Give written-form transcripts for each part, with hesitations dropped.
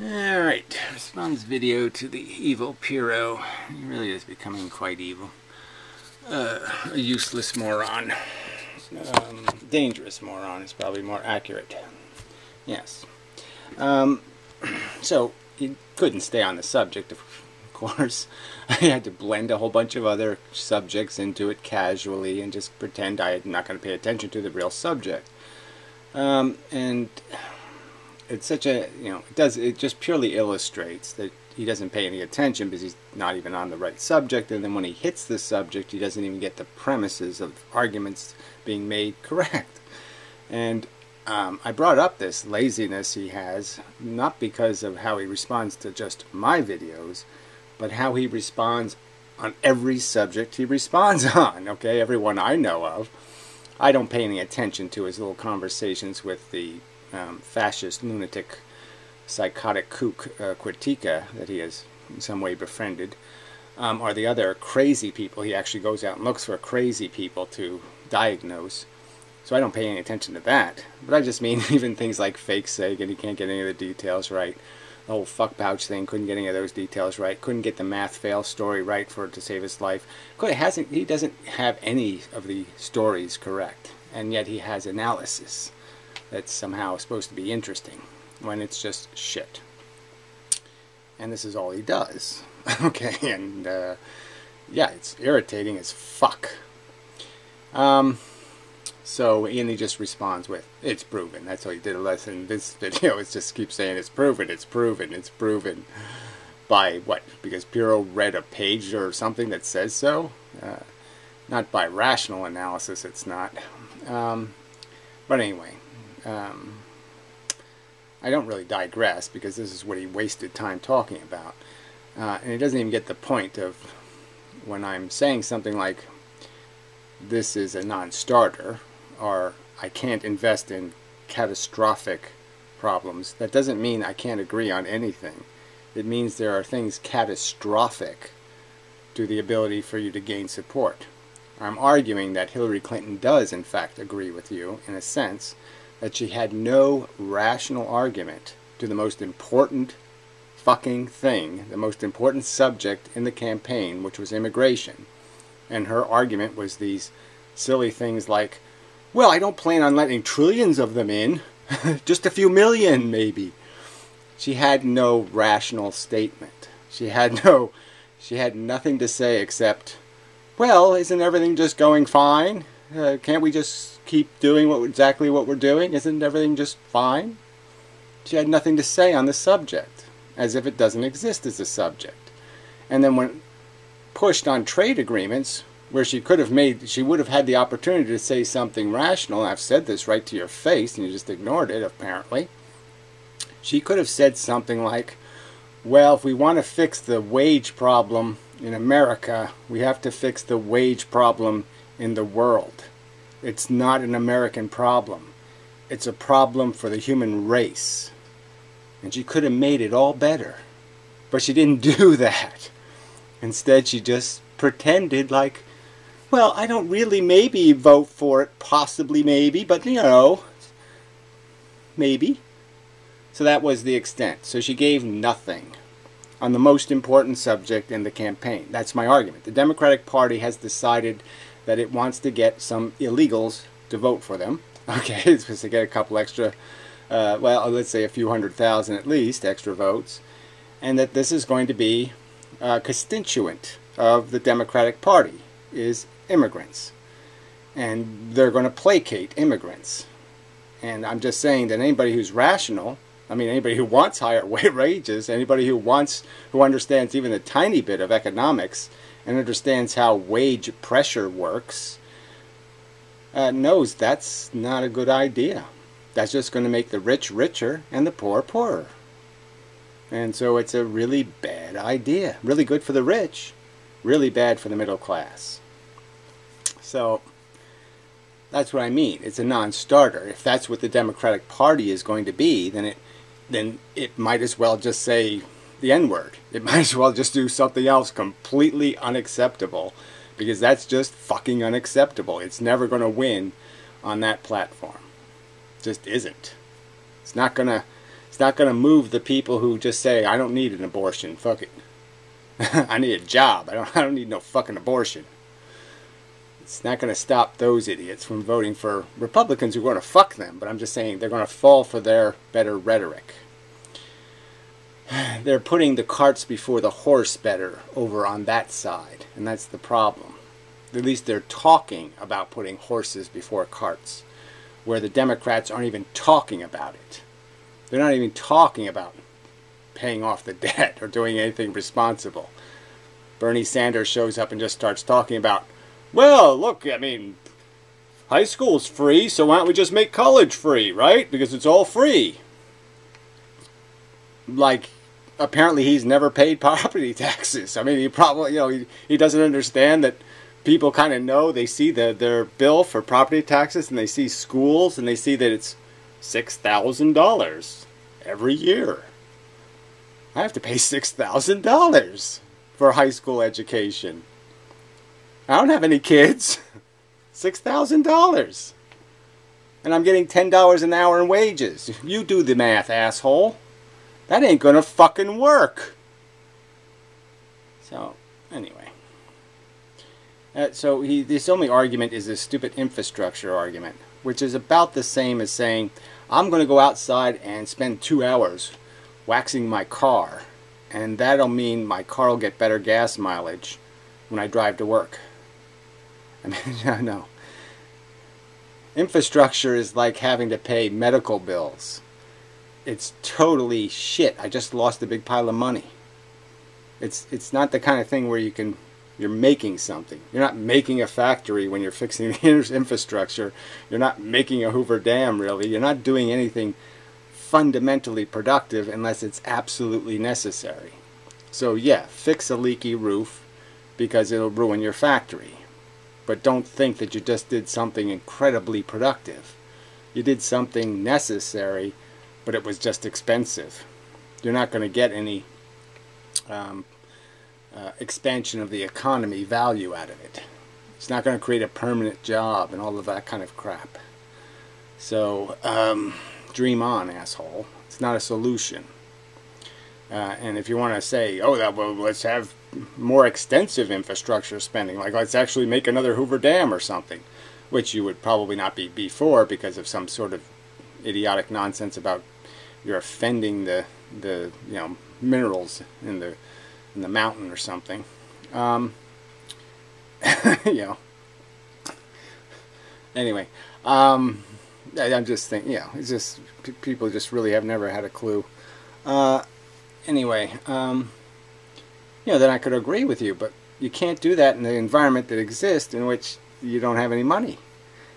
Alright, response video to the evil Piro. He really is becoming quite evil. A useless moron. Dangerous moron is probably more accurate. Yes. So, he couldn't stay on the subject, of course. I had to blend a whole bunch of other subjects into it casually and just pretend I'm not going to pay attention to the real subject. And it's such a, it just purely illustrates that he doesn't pay any attention because he's not even on the right subject, and then when he hits the subject he doesn't even get the premises of arguments being made correct. And I brought up this laziness he has, not because of how he responds to just my videos, but how he responds on every subject he responds on, okay? Everyone I know of. I don't pay any attention to his little conversations with the fascist, lunatic, psychotic kook Kritika that he has in some way befriended, or the other crazy people. He actually goes out and looks for crazy people to diagnose. So I don't pay any attention to that. But I just mean even things like fake Sagan, he can't get any of the details right. The whole fuck pouch thing, couldn't get any of those details right. Couldn't get the math fail story right to save his life. He doesn't have any of the stories correct. And yet he has analysis that's somehow supposed to be interesting when it's just shit. And this is all he does. Okay, and yeah, it's irritating as fuck. So, and he just responds with, it's proven. That's all he did a lesson in this video. It just keeps saying, it's proven, it's proven, it's proven. By what? Because Piro read a page or something that says so? Not by rational analysis, it's not. But anyway, I don't really digress because this is what he wasted time talking about. And he doesn't even get the point of when I'm saying something like, this is a non-starter, or I can't invest in catastrophic problems. That doesn't mean I can't agree on anything. It means there are things catastrophic to the ability for you to gain support. I'm arguing that Hillary Clinton does in fact agree with you in a sense that she had no rational argument to the most important fucking thing, the most important subject in the campaign, which was immigration. And her argument was these silly things like, well, I don't plan on letting trillions of them in, just a few million maybe. She had no rational statement. She had nothing to say except, well, isn't everything just going fine? Can't we just keep doing exactly what we're doing? Isn't everything just fine? She had nothing to say on the subject, as if it doesn't exist as a subject. And then when pushed on trade agreements, where she would have had the opportunity to say something rational, and I've said this right to your face, and you just ignored it, apparently. She could have said something like, well, if we want to fix the wage problem in America, we have to fix the wage problem in the world. It's not an American problem. It's a problem for the human race. And she could have made it all better. But she didn't do that. Instead, she just pretended like, well, I don't really maybe vote for it, possibly maybe, but maybe. So that was the extent. So she gave nothing on the most important subject in the campaign. That's my argument. The Democratic Party has decided that it wants to get some illegals to vote for them. Okay, it's supposed to get a couple extra, well, let's say a few 100,000 at least, extra votes. And that this is going to be a constituent of the Democratic Party, is immigrants. And they're going to placate immigrants. And I'm just saying that anybody who's rational, I mean anybody who wants higher wages, anybody who understands even a tiny bit of economics and understands how wage pressure works, knows that's not a good idea. That's just going to make the rich richer and the poor poorer. And so it's a really bad idea. Really good for the rich, really bad for the middle class. So that's what I mean. It's a non-starter. If that's what the Democratic Party is going to be, then it might as well just say the N-word. It might as well just do something else completely unacceptable, because that's just fucking unacceptable. It's never going to win on that platform. Just isn't. It's not going to It's not going to move the people who just say, I don't need an abortion, fuck it. I need a job, I don't need no fucking abortion. It's not going to stop those idiots from voting for Republicans who are going to fuck them, but I'm just saying they're going to fall for their better rhetoric. They're putting the carts before the horse better over on that side, and that's the problem. At least they're talking about putting horses before carts, where the Democrats aren't even talking about it. They're not even talking about paying off the debt or doing anything responsible. Bernie Sanders shows up and just starts talking about, well, look, I mean, high school's free, so why don't we just make college free, right? Because it's all free. Like, apparently he's never paid property taxes. I mean, he probably, he doesn't understand that people kind of know. They see their bill for property taxes, and they see schools, and they see that it's $6,000 every year. I have to pay $6,000 for high school education. I don't have any kids. $6,000. And I'm getting $10 an hour in wages. You do the math, asshole. That ain't gonna fucking work. So, anyway. This only argument is a stupid infrastructure argument, which is about the same as saying, I'm going to go outside and spend 2 hours waxing my car, and that'll mean my car will get better gas mileage when I drive to work. I mean, no. Infrastructure is like having to pay medical bills. It's totally shit. I just lost a big pile of money. It's not the kind of thing where you're making something. You're not making a factory when you're fixing the infrastructure. You're not making a Hoover Dam, really. You're not doing anything fundamentally productive unless it's absolutely necessary. So yeah, fix a leaky roof because it'll ruin your factory. But don't think that you just did something incredibly productive. You did something necessary, but it was just expensive. You're not going to get any expansion of the economy value out of it. It's not going to create a permanent job and all of that kind of crap. So dream on, asshole. It's not a solution. And if you want to say, oh, well, let's have more extensive infrastructure spending, like let's actually make another Hoover Dam or something, which you would probably not be for because of some sort of idiotic nonsense about you're offending the minerals in the mountain or something. Anyway, I'm just thinking, it's just people just really have never had a clue. Anyway, then I could agree with you, but you can't do that in the environment that exists in which you don't have any money.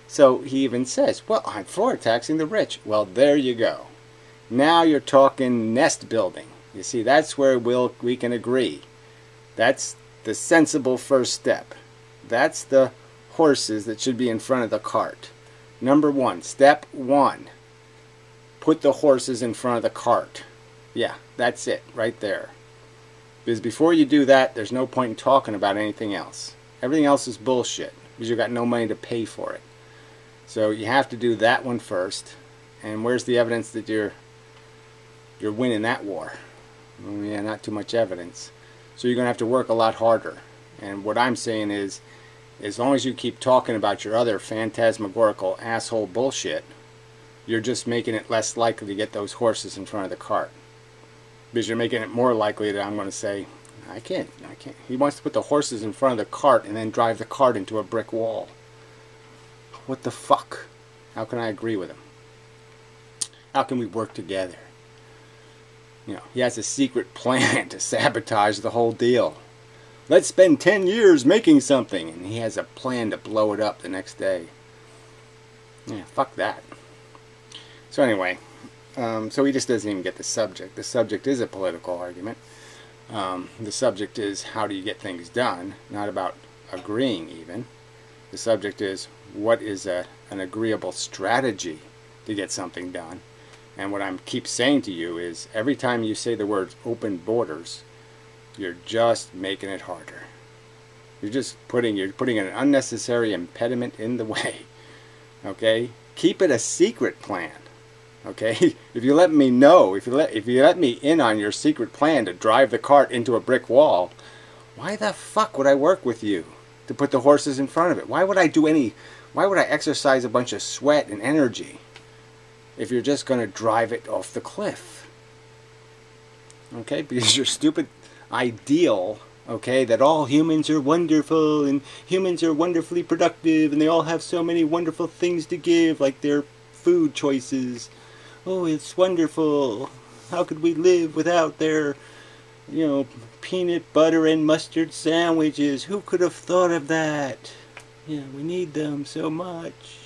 So he even says, well, I'm for taxing the rich. Well, there you go. Now you're talking nest building. You see, that's where we can agree. That's the sensible first step. That's the horses that should be in front of the cart. Number one, step one, put the horses in front of the cart. Yeah, that's it, right there. Because before you do that, there's no point in talking about anything else. Everything else is bullshit, because you've got no money to pay for it. So you have to do that one first. And where's the evidence that you're winning that war? Well, yeah, not too much evidence. So you're going to have to work a lot harder. And what I'm saying is, as long as you keep talking about your other phantasmagorical asshole bullshit, you're just making it less likely to get those horses in front of the cart. Because you're making it more likely that I'm going to say, I can't. He wants to put the horses in front of the cart and then drive the cart into a brick wall. What the fuck? How can I agree with him? How can we work together? He has a secret plan to sabotage the whole deal. Let's spend 10 years making something, and he has a plan to blow it up the next day. Yeah, fuck that. So anyway, so he just doesn't even get the subject. The subject is a political argument. The subject is how do you get things done, not about agreeing even. The subject is what is an agreeable strategy to get something done. And what I keep saying to you is every time you say the words open borders, you're just making it harder. You're putting an unnecessary impediment in the way. Okay? Keep it a secret plan. Okay, if you let me know, if you let me in on your secret plan to drive the cart into a brick wall, why the fuck would I work with you to put the horses in front of it? Why would I exercise a bunch of sweat and energy if you're just going to drive it off the cliff? Okay, because your stupid ideal, okay, that all humans are wonderful and humans are wonderfully productive and they all have so many wonderful things to give, like their food choices. Oh, it's wonderful. How could we live without their, peanut butter and mustard sandwiches? Who could have thought of that? Yeah, we need them so much.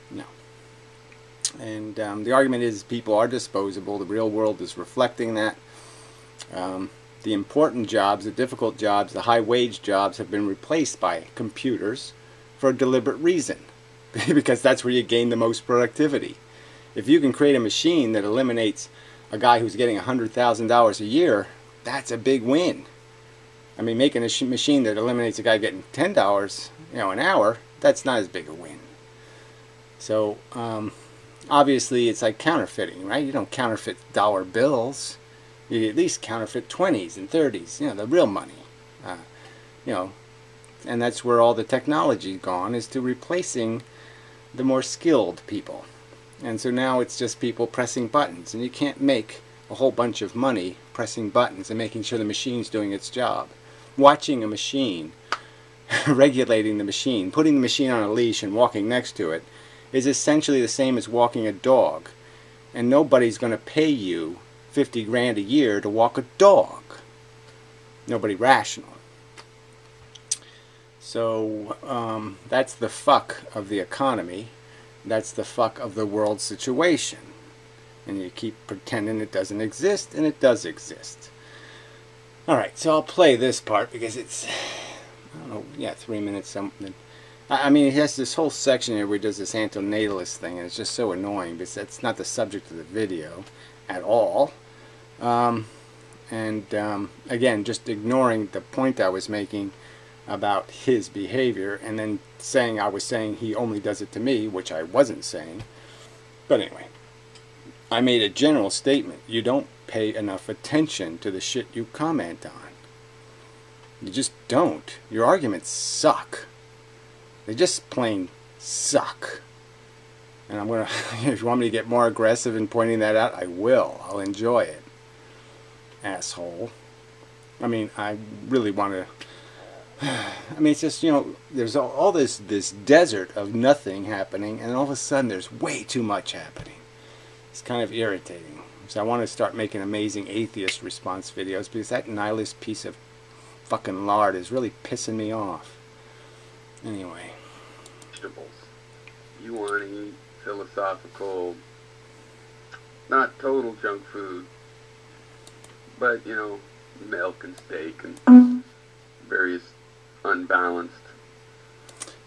No. And the argument is people are disposable. The real world is reflecting that. The important jobs, the difficult jobs, the high-wage jobs have been replaced by computers for a deliberate reason. Because that's where you gain the most productivity. If you can create a machine that eliminates a guy who's getting $100,000 a year, that's a big win. I mean, making a machine that eliminates a guy getting $10, an hour, that's not as big a win. So, obviously, it's like counterfeiting, right? You don't counterfeit dollar bills. You at least counterfeit 20s and 30s, the real money. And that's where all the technology's gone, is to replacing the more skilled people. And so now it's just people pressing buttons, and you can't make a whole bunch of money pressing buttons and making sure the machine's doing its job. Watching a machine, regulating the machine, putting the machine on a leash and walking next to it is essentially the same as walking a dog. And nobody's going to pay you 50 grand a year to walk a dog. Nobody rational. So that's the fuck of the economy. That's the fuck of the world situation. And you keep pretending it doesn't exist, and it does exist. Alright, so I'll play this part because it's, 3 minutes something. I mean, he has this whole section here where he does this antinatalist thing, and it's just so annoying because that's not the subject of the video at all. Again, just ignoring the point I was making about his behavior, and then saying I was saying he only does it to me, which I wasn't saying. But anyway, I made a general statement. You don't pay enough attention to the shit you comment on. You just don't. Your arguments suck. They just plain suck. And I'm gonna, if you want me to get more aggressive in pointing that out, I will. I'll enjoy it. Asshole. I mean, I really want to. I mean, it's just, there's all this desert of nothing happening, and all of a sudden there's way too much happening. It's kind of irritating. So I want to start making amazing atheist response videos, because that nihilist piece of fucking lard is really pissing me off. Anyway. Vegetables. You want to eat philosophical, not total junk food, but, milk and steak and various unbalanced.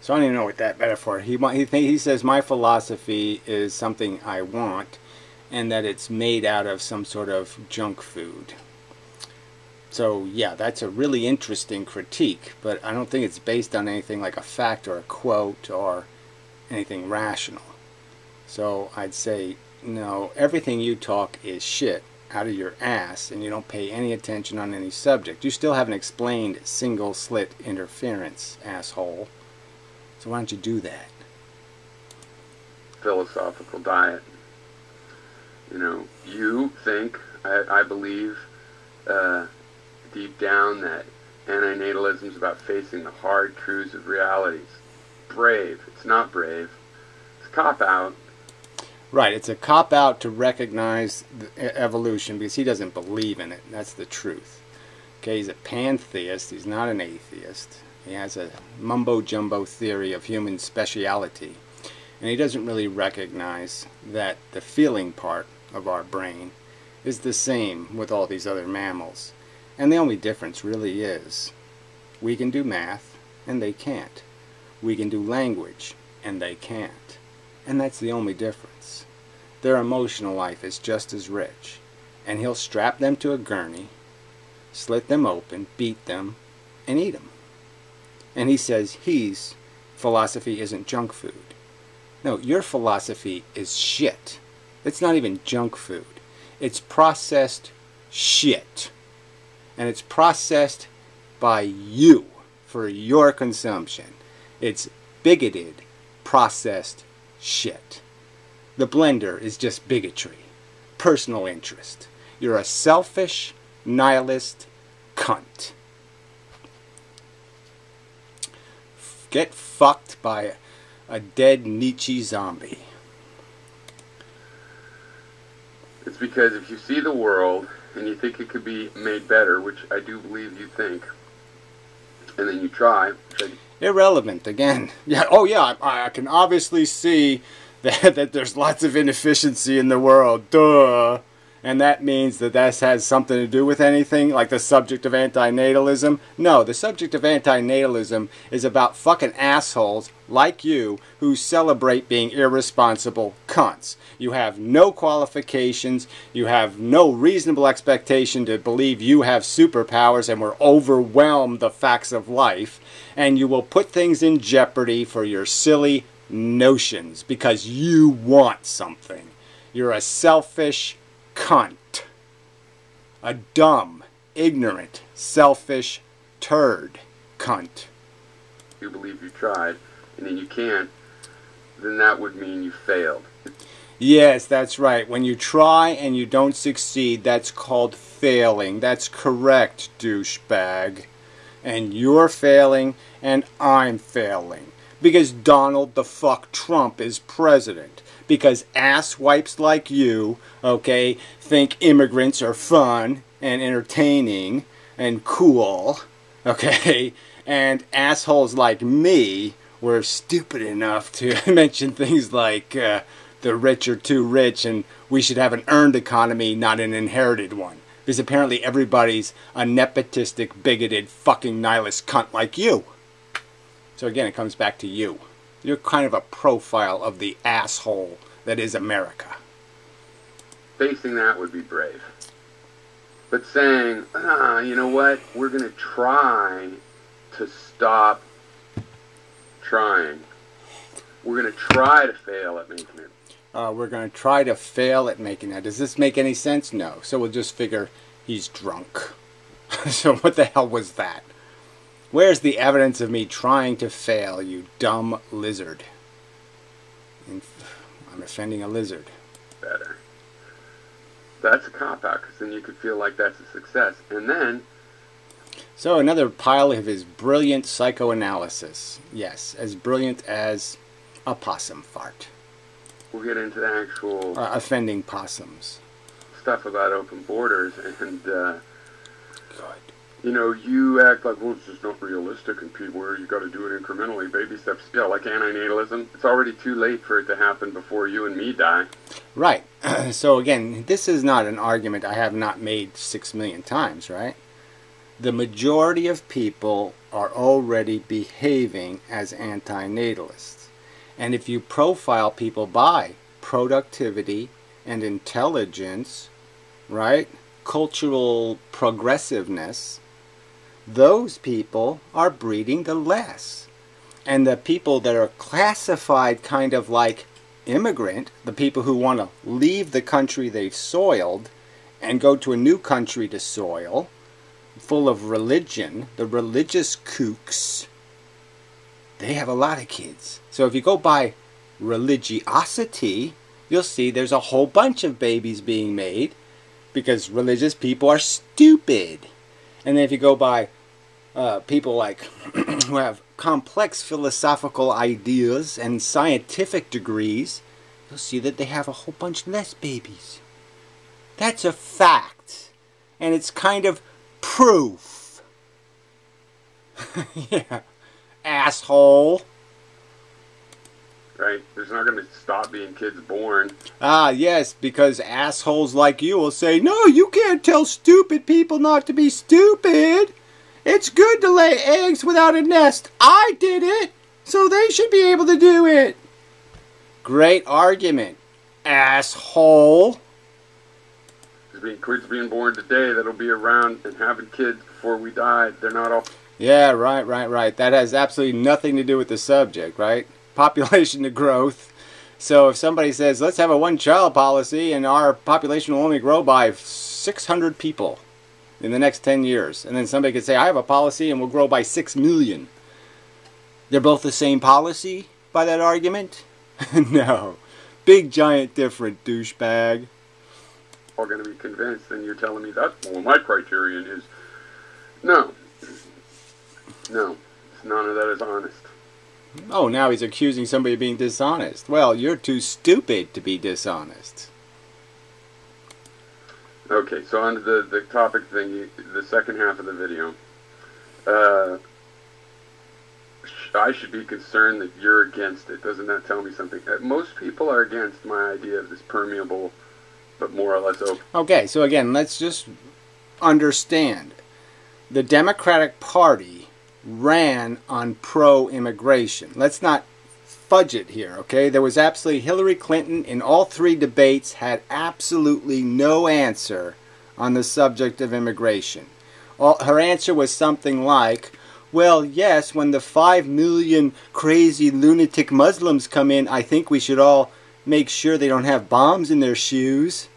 So I don't even know what that metaphor. He says my philosophy is something I want, and that it's made out of some sort of junk food. So yeah, that's a really interesting critique, but I don't think it's based on anything like a fact or a quote or anything rational. So I'd say, no, everything you talk is shit out of your ass, and you don't pay any attention on any subject. You still haven't explained single slit interference, asshole. So why don't you do that? Philosophical diet. You think, I believe deep down that antinatalism is about facing the hard truths of realities. Brave. It's not brave. It's a cop-out. Right, it's a cop-out to recognize the evolution because he doesn't believe in it. That's the truth. Okay, he's a pantheist. He's not an atheist. He has a mumbo-jumbo theory of human speciality. And he doesn't really recognize that the feeling part of our brain is the same with all these other mammals. And the only difference really is we can do math and they can't. We can do language and they can't. And that's the only difference. Their emotional life is just as rich. And he'll strap them to a gurney, slit them open, beat them, and eat them. And he says his philosophy isn't junk food. No, your philosophy is shit. It's not even junk food. It's processed shit. And it's processed by you for your consumption. It's bigoted, processed shit. The blender is just bigotry, personal interest. You're a selfish, nihilist cunt. Get fucked by a dead Nietzsche zombie. It's because if you see the world and you think it could be made better, which I do believe you think, and then you try, irrelevant again. Yeah. Oh yeah. I can obviously see that there's lots of inefficiency in the world. Duh. And that means that has something to do with anything, like the subject of antinatalism? No, the subject of antinatalism is about fucking assholes like you who celebrate being irresponsible cunts. You have no qualifications, you have no reasonable expectation to believe you have superpowers and will overwhelm the facts of life, and you will put things in jeopardy for your silly notions because you want something. You're a selfish cunt. A dumb, ignorant, selfish turd cunt. You believe you tried, and then you can't, then that would mean you failed. Yes, that's right. When you try and you don't succeed, that's called failing. That's correct, douchebag. And you're failing, and I'm failing. Because Donald the fuck Trump is president. Because asswipes like you, okay, think immigrants are fun and entertaining and cool, okay, and assholes like me were stupid enough to mention things like the rich are too rich and we should have an earned economy, not an inherited one. Because apparently everybody's a nepotistic, bigoted, fucking nihilist cunt like you. So again, it comes back to you. You're kind of a profile of the asshole that is America. Facing that would be brave. But saying, you know what, we're going to try to stop trying. We're going to try to fail at making it. We're going to try to fail at making that. Does this make any sense? No. So we'll just figure he's drunk. So what the hell was that? Where's the evidence of me trying to fail, you dumb lizard? I'm offending a lizard. Better. That's a cop-out, because then you could feel like that's a success. And then... So another pile of his brilliant psychoanalysis. Yes, as brilliant as a possum fart. We'll get into the actual... offending possums. Stuff about open borders, and... Good. You know, you act like, well, it's just not realistic, and people, you got to do it incrementally, baby steps. Yeah, like antinatalism. It's already too late for it to happen before you and me die. Right. So again, this is not an argument I have not made 6 million times, right? The majority of people are already behaving as antinatalists. And if you profile people by productivity and intelligence, right, cultural progressiveness, those people are breeding the less. And the people that are classified kind of like immigrant, the people who want to leave the country they've soiled and go to a new country to soil, full of religion, the religious kooks, they have a lot of kids. So if you go by religiosity, you'll see there's a whole bunch of babies being made because religious people are stupid. And then if you go by people like who have complex philosophical ideas and scientific degrees, you'll see that they have a whole bunch less babies. That's a fact. And it's kind of proof. Yeah. Asshole. Right? There's not going to stop being kids born. Ah, yes, because assholes like you will say, no, you can't tell stupid people not to be stupid. It's good to lay eggs without a nest. I did it, so they should be able to do it. Great argument, asshole. There's kids being born today that'll be around and having kids before we die. They're not all... Yeah, right. That has absolutely nothing to do with the subject, right? Population to growth, So if somebody says, let's have a one-child policy and our population will only grow by 600 people in the next 10 years, and then somebody could say, I have a policy and we'll grow by 6 million. They're both the same policy by that argument? No. Big, giant, different, douchebag. All going to be convinced, and you're telling me that, well, my criterion is, no, none of that is honest. Oh, now he's accusing somebody of being dishonest. Well, you're too stupid to be dishonest. Okay, so on to the topic thing, the second half of the video. I should be concerned that you're against it. Doesn't that tell me something? Most people are against my idea of this permeable, but more or less open. Okay, so again, let's just understand. The Democratic Party ran on pro-immigration. Let's not fudge it here, okay? There was absolutely, Hillary Clinton in all 3 debates had absolutely no answer on the subject of immigration. Her answer was something like, well, yes, when the 5 million crazy lunatic Muslims come in, I think we should all make sure they don't have bombs in their shoes.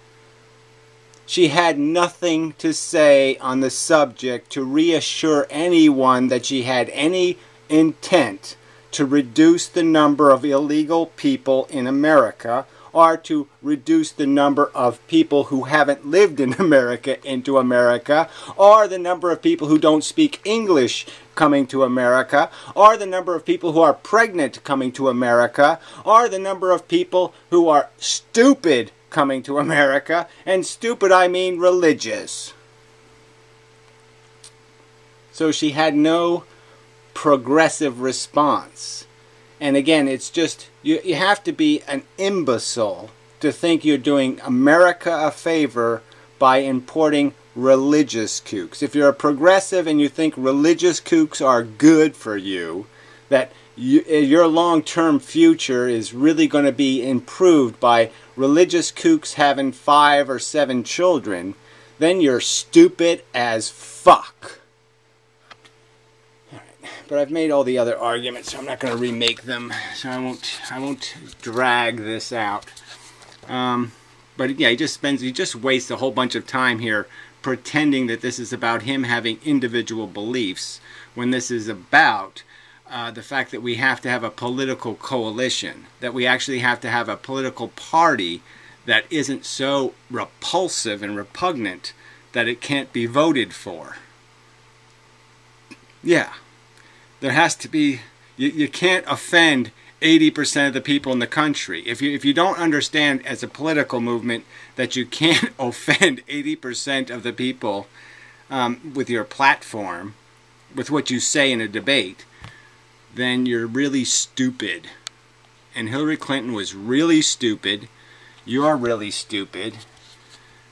She had nothing to say on the subject to reassure anyone that she had any intent to reduce the number of illegal people in America or to reduce the number of people who haven't lived in America into America, or the number of people who don't speak English coming to America, or the number of people who are pregnant coming to America, or the number of people who are stupid coming to America, and stupid I mean religious. So she had no progressive response. And again, it's just, you have to be an imbecile to think you're doing America a favor by importing religious kooks. If you're a progressive and you think religious kooks are good for you, that your long-term future is really going to be improved by religious kooks having 5 or 7 children, then you're stupid as fuck. But I've made all the other arguments, so I'm not going to remake them. So I won't drag this out. But yeah, he just wastes a whole bunch of time here pretending that this is about him having individual beliefs, when this is about the fact that we have to have a political coalition, that we actually have to have a political party that isn't so repulsive and repugnant that it can't be voted for. Yeah. There has to be, you can't offend 80% of the people in the country. If you don't understand as a political movement that you can't offend 80% of the people with your platform, with what you say in a debate, then you're really stupid. And Hillary Clinton was really stupid. You're really stupid.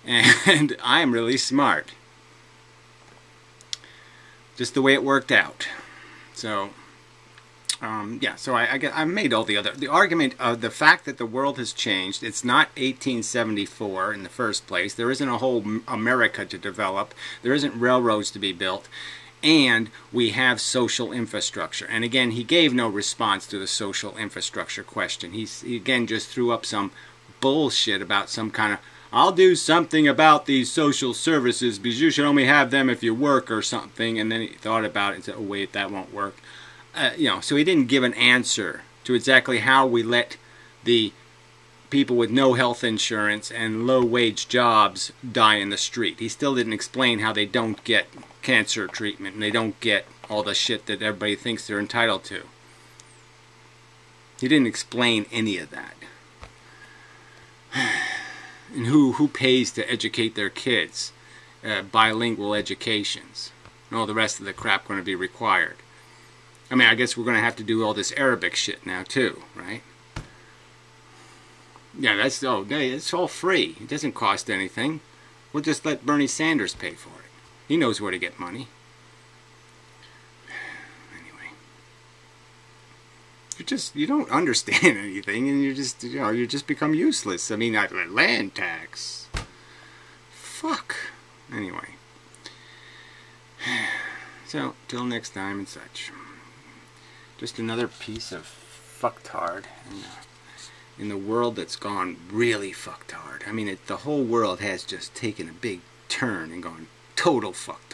And I'm really smart. Just the way it worked out. So, yeah, so I made all the argument of the fact that the world has changed. It's not 1874 in the first place. There isn't a whole America to develop. There isn't railroads to be built. And we have social infrastructure. And again, he gave no response to the social infrastructure question. He again just threw up some bullshit about some kind of, I'll do something about these social services because you should only have them if you work or something. And then he thought about it and said, oh wait, that won't work. So he didn't give an answer to exactly how we let the people with no health insurance and low-wage jobs die in the street. He still didn't explain how they don't get cancer treatment and they don't get all the shit that everybody thinks they're entitled to. He didn't explain any of that. And who pays to educate their kids? Bilingual educations. And all the rest of the crap going to be required. I mean, I guess we're going to have to do all this Arabic shit now too, right? Yeah, it's all free. It doesn't cost anything. We'll just let Bernie Sanders pay for it. He knows where to get money. Anyway, you don't understand anything, and you just become useless. I mean, land tax. Fuck. Anyway. So, till next time and such. Just another piece of fucktard. in the world that's gone really fucked hard. I mean, the whole world has just taken a big turn and gone total fucked